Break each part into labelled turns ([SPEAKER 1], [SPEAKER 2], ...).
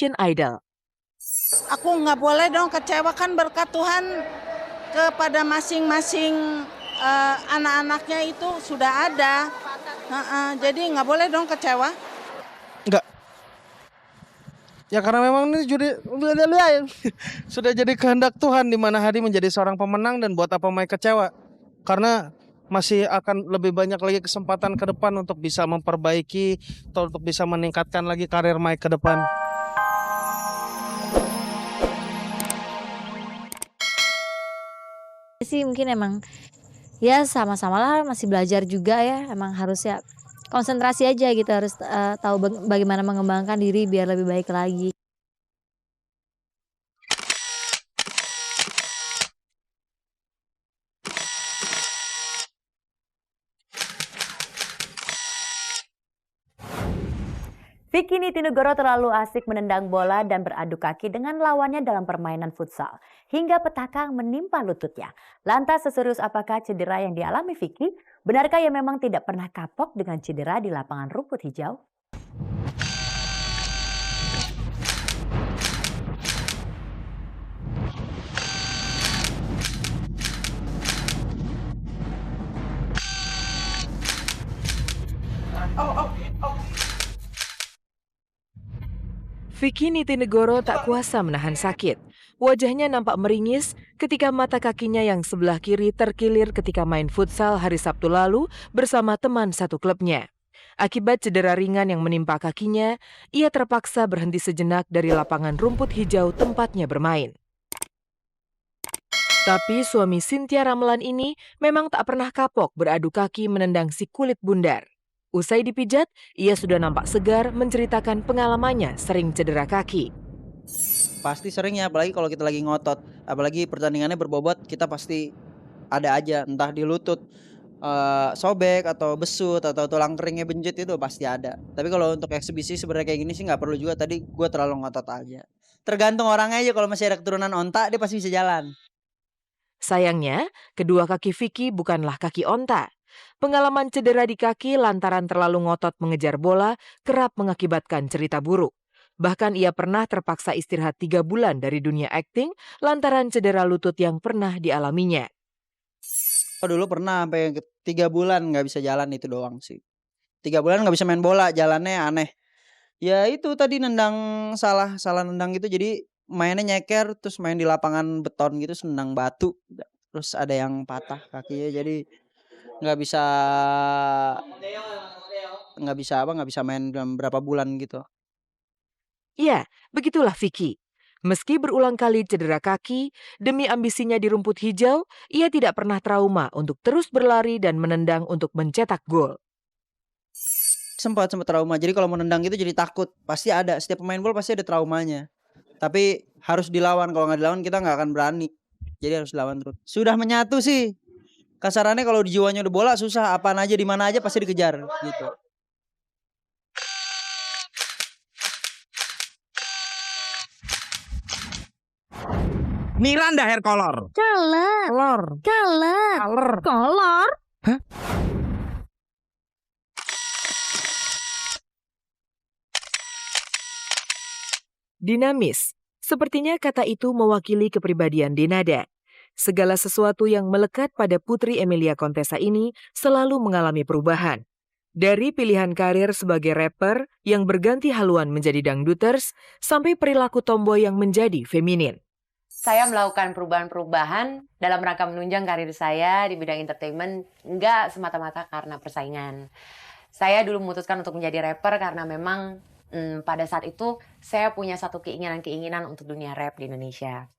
[SPEAKER 1] Indonesian Idol.
[SPEAKER 2] Aku nggak boleh dong kecewa, kan berkat Tuhan kepada masing-masing anak-anaknya itu sudah ada. Jadi nggak boleh dong kecewa.
[SPEAKER 3] Enggak. Ya karena memang ini sudah jadi kehendak Tuhan di mana Hadi menjadi seorang pemenang, dan buat apa Mai kecewa? Karena masih akan lebih banyak lagi kesempatan ke depan untuk bisa memperbaiki atau untuk bisa meningkatkan lagi karir Mai ke depan.
[SPEAKER 4] Sih mungkin emang ya sama-sama lah, masih belajar juga ya, emang harus ya konsentrasi aja gitu, harus tahu bagaimana mengembangkan diri biar lebih baik lagi.
[SPEAKER 5] Vicky Nitinegoro terlalu asik menendang bola dan beradu kaki dengan lawannya dalam permainan futsal. Hingga petaka menimpa lututnya. Lantas seserius apakah cedera yang dialami Vicky? Benarkah ia memang tidak pernah kapok dengan cedera di lapangan rumput hijau?
[SPEAKER 1] Vicky Nitinegoro tak kuasa menahan sakit. Wajahnya nampak meringis ketika mata kakinya yang sebelah kiri terkilir ketika main futsal hari Sabtu lalu bersama teman satu klubnya. Akibat cedera ringan yang menimpa kakinya, ia terpaksa berhenti sejenak dari lapangan rumput hijau tempatnya bermain. Tapi suami Cynthia Ramelan ini memang tak pernah kapok beradu kaki menendang si kulit bundar. Usai dipijat, ia sudah nampak segar menceritakan pengalamannya sering cedera kaki.
[SPEAKER 6] Pasti sering ya, apalagi kalau kita lagi ngotot. Apalagi pertandingannya berbobot, kita pasti ada aja. Entah di lutut sobek atau besut atau tulang keringnya benjut, itu pasti ada. Tapi kalau untuk eksibisi sebenarnya kayak gini sih nggak perlu juga. Tadi gue terlalu ngotot aja. Tergantung orangnya aja, kalau masih ada keturunan onta dia pasti bisa jalan.
[SPEAKER 1] Sayangnya, kedua kaki Vicky bukanlah kaki onta. Pengalaman cedera di kaki lantaran terlalu ngotot mengejar bola kerap mengakibatkan cerita buruk. Bahkan ia pernah terpaksa istirahat 3 bulan dari dunia akting lantaran cedera lutut yang pernah dialaminya.
[SPEAKER 6] Dulu pernah sampai 3 bulan nggak bisa jalan, itu doang sih. 3 bulan nggak bisa main bola, jalannya aneh. Ya itu tadi nendang salah nendang gitu, jadi mainnya nyeker, terus main di lapangan beton gitu, nendang batu, terus ada yang patah kakinya, jadi nggak bisa nggak bisa main dalam berapa bulan gitu.
[SPEAKER 1] Ya, begitulah Vicky. Meski berulang kali cedera kaki, demi ambisinya di rumput hijau, ia tidak pernah trauma untuk terus berlari dan menendang untuk mencetak gol.
[SPEAKER 6] Sempat trauma, jadi kalau mau nendang gitu jadi takut. Pasti ada, setiap pemain bola pasti ada traumanya. Tapi harus dilawan, kalau nggak dilawan kita nggak akan berani. Jadi harus dilawan terus. Sudah menyatu sih. Kasarannya kalau di jiwanya udah bola susah, apaan aja di mana aja pasti dikejar gitu.
[SPEAKER 7] Miranda hair color.
[SPEAKER 4] Kolor.
[SPEAKER 7] Hah?
[SPEAKER 1] Dinamis, sepertinya kata itu mewakili kepribadian Denada. Segala sesuatu yang melekat pada Putri Emilia Contessa ini selalu mengalami perubahan. Dari pilihan karir sebagai rapper yang berganti haluan menjadi dangduters, sampai perilaku tomboy yang menjadi feminin.
[SPEAKER 8] Saya melakukan perubahan-perubahan dalam rangka menunjang karir saya di bidang entertainment, nggak semata-mata karena persaingan. Saya dulu memutuskan untuk menjadi rapper karena memang pada saat itu saya punya satu keinginan untuk dunia rap di Indonesia.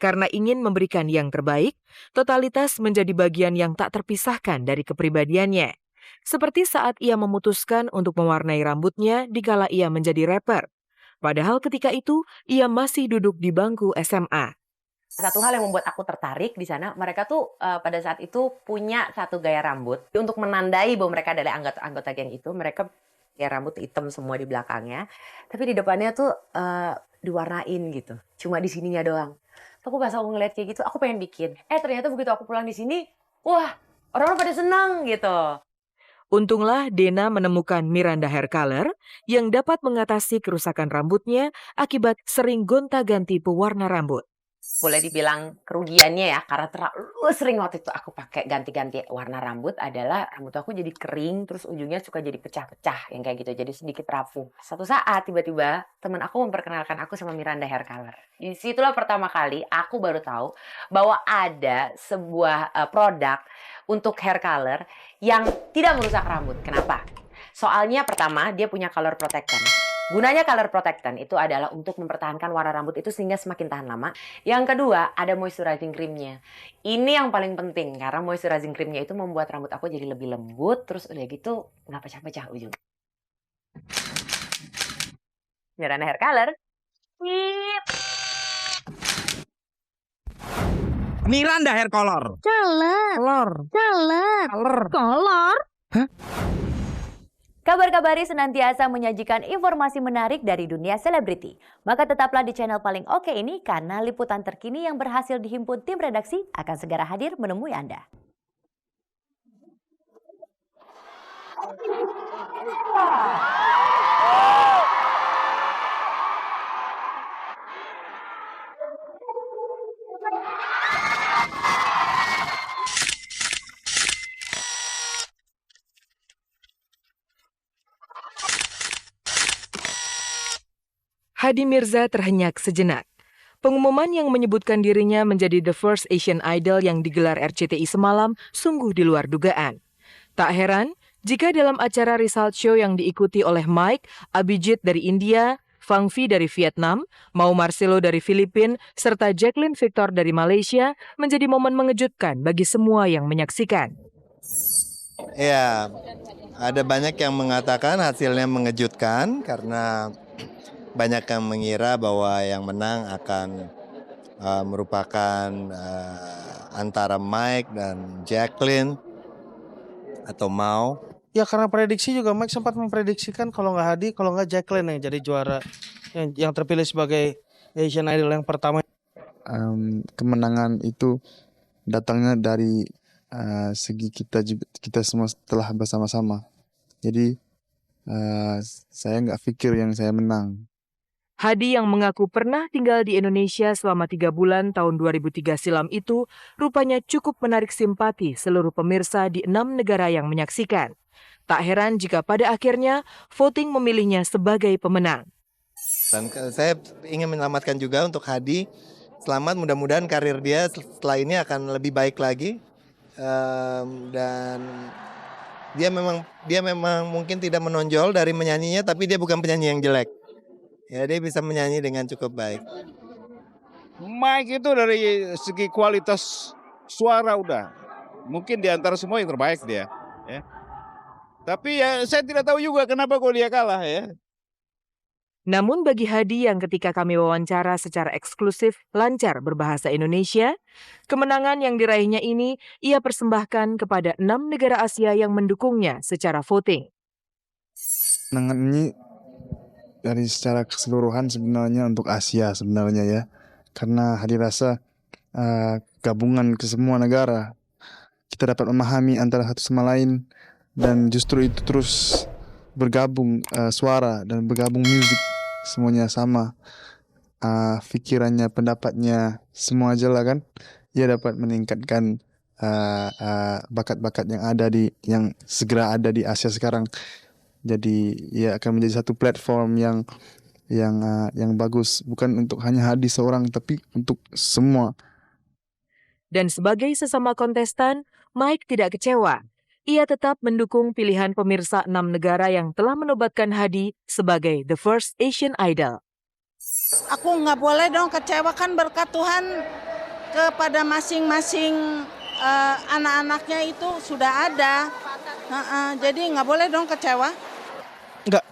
[SPEAKER 1] Karena ingin memberikan yang terbaik, totalitas menjadi bagian yang tak terpisahkan dari kepribadiannya. Seperti saat ia memutuskan untuk mewarnai rambutnya dikala ia menjadi rapper. Padahal ketika itu, ia masih duduk di bangku SMA.
[SPEAKER 8] Satu hal yang membuat aku tertarik di sana, mereka tuh pada saat itu punya satu gaya rambut. Untuk menandai bahwa mereka adalah anggota geng itu, mereka gaya rambut hitam semua di belakangnya. Tapi di depannya tuh diwarnain gitu. Cuma di sininya doang. Aku pas aku ngeliat kayak gitu, aku pengen bikin. Ternyata begitu aku pulang di sini, wah orang-orang pada senang gitu.
[SPEAKER 1] Untunglah Dena menemukan Miranda Hair Color yang dapat mengatasi kerusakan rambutnya akibat sering gonta-ganti pewarna rambut.
[SPEAKER 8] Boleh dibilang kerugiannya ya, karena terlalu sering waktu itu aku pakai ganti-ganti warna rambut adalah rambut aku jadi kering, terus ujungnya suka jadi pecah-pecah yang kayak gitu, jadi sedikit rapuh. Satu saat tiba-tiba teman aku memperkenalkan aku sama Miranda Hair Color. Di situlah pertama kali aku baru tahu bahwa ada sebuah produk untuk hair color yang tidak merusak rambut. Kenapa? Soalnya pertama dia punya color protectant. Gunanya color protectant itu adalah untuk mempertahankan warna rambut itu sehingga semakin tahan lama. Yang kedua, ada moisturizing creamnya. Ini yang paling penting karena moisturizing creamnya itu membuat rambut aku jadi lebih lembut. Terus udah gitu nggak pecah-pecah ujung. Miranda Hair Color.
[SPEAKER 7] Miranda Hair Color.
[SPEAKER 4] Kolor.
[SPEAKER 5] Kabar-kabari senantiasa menyajikan informasi menarik dari dunia selebriti. Maka tetaplah di channel paling oke ini karena liputan terkini yang berhasil dihimpun tim redaksi akan segera hadir menemui Anda.
[SPEAKER 1] Hadi Mirza terhenyak sejenak. Pengumuman yang menyebutkan dirinya menjadi The First Asian Idol yang digelar RCTI semalam sungguh di luar dugaan. Tak heran jika dalam acara result show yang diikuti oleh Mike, Abhijit dari India, Fang Vi dari Vietnam, Mau Marcelo dari Filipina, serta Jacqueline Victor dari Malaysia menjadi momen mengejutkan bagi semua yang menyaksikan.
[SPEAKER 9] Ya, ada banyak yang mengatakan hasilnya mengejutkan karena banyak yang mengira bahwa yang menang akan merupakan antara Mike dan Jacqueline atau Mau.
[SPEAKER 3] Ya karena prediksi juga Mike sempat memprediksikan kalau nggak Hadi, kalau nggak Jacqueline yang jadi juara yang terpilih sebagai Asian Idol yang pertama.
[SPEAKER 10] Kemenangan itu datangnya dari segi kita semua telah bersama-sama. Jadi saya nggak pikir yang saya menang.
[SPEAKER 1] Hadi yang mengaku pernah tinggal di Indonesia selama 3 bulan tahun 2003 silam itu rupanya cukup menarik simpati seluruh pemirsa di 6 negara yang menyaksikan. Tak heran jika pada akhirnya voting memilihnya sebagai pemenang.
[SPEAKER 9] Dan saya ingin menyelamatkan juga untuk Hadi. Selamat, mudah-mudahan karir dia setelah ini akan lebih baik lagi. Dan dia memang mungkin tidak menonjol dari menyanyinya, tapi dia bukan penyanyi yang jelek. Ya, dia bisa menyanyi dengan cukup baik.
[SPEAKER 7] Mike itu dari segi kualitas suara udah mungkin di antara semua yang terbaik dia. Ya. Tapi ya saya tidak tahu juga kenapa kok dia kalah ya.
[SPEAKER 1] Namun bagi Hadi yang ketika kami wawancara secara eksklusif lancar berbahasa Indonesia, kemenangan yang diraihnya ini ia persembahkan kepada 6 negara Asia yang mendukungnya secara voting.
[SPEAKER 10] Kemenangan ini dari secara keseluruhan sebenarnya untuk Asia sebenarnya ya. Karena Hadi rasa gabungan ke semua negara. Kita dapat memahami antara satu sama lain. Dan justru itu terus bergabung suara dan bergabung musik. Semuanya sama. Pikirannya, pendapatnya, semua aja lah kan. Ia dapat meningkatkan bakat-bakat yang segera ada di Asia sekarang. Jadi ia akan menjadi satu platform yang bagus, bukan untuk hanya Hadi seorang tapi untuk semua.
[SPEAKER 1] Dan sebagai sesama kontestan, Mike tidak kecewa. Ia tetap mendukung pilihan pemirsa 6 negara yang telah menobatkan Hadi sebagai The First Asian Idol.
[SPEAKER 2] Aku nggak boleh dong kecewa, kan berkat Tuhan kepada masing-masing anak-anaknya itu sudah ada. Jadi nggak boleh dong kecewa.
[SPEAKER 3] Enggak.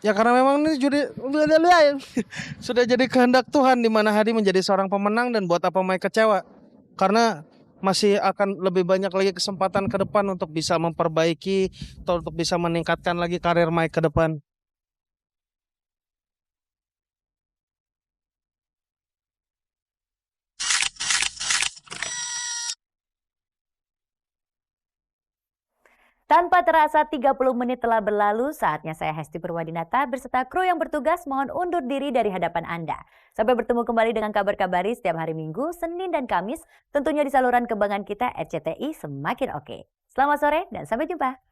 [SPEAKER 3] Ya karena memang ini sudah jadi kehendak Tuhan di mana Hadi menjadi seorang pemenang dan buat apa Mike kecewa. Karena masih akan lebih banyak lagi kesempatan ke depan untuk bisa memperbaiki atau untuk bisa meningkatkan lagi karir Mike ke depan.
[SPEAKER 5] Tanpa terasa 30 menit telah berlalu, saatnya saya Hesti Purwadinata berserta kru yang bertugas mohon undur diri dari hadapan Anda. Sampai bertemu kembali dengan kabar-kabari setiap hari Minggu, Senin dan Kamis, tentunya di saluran kebanggaan kita RCTI Semakin Oke. Selamat sore dan sampai jumpa.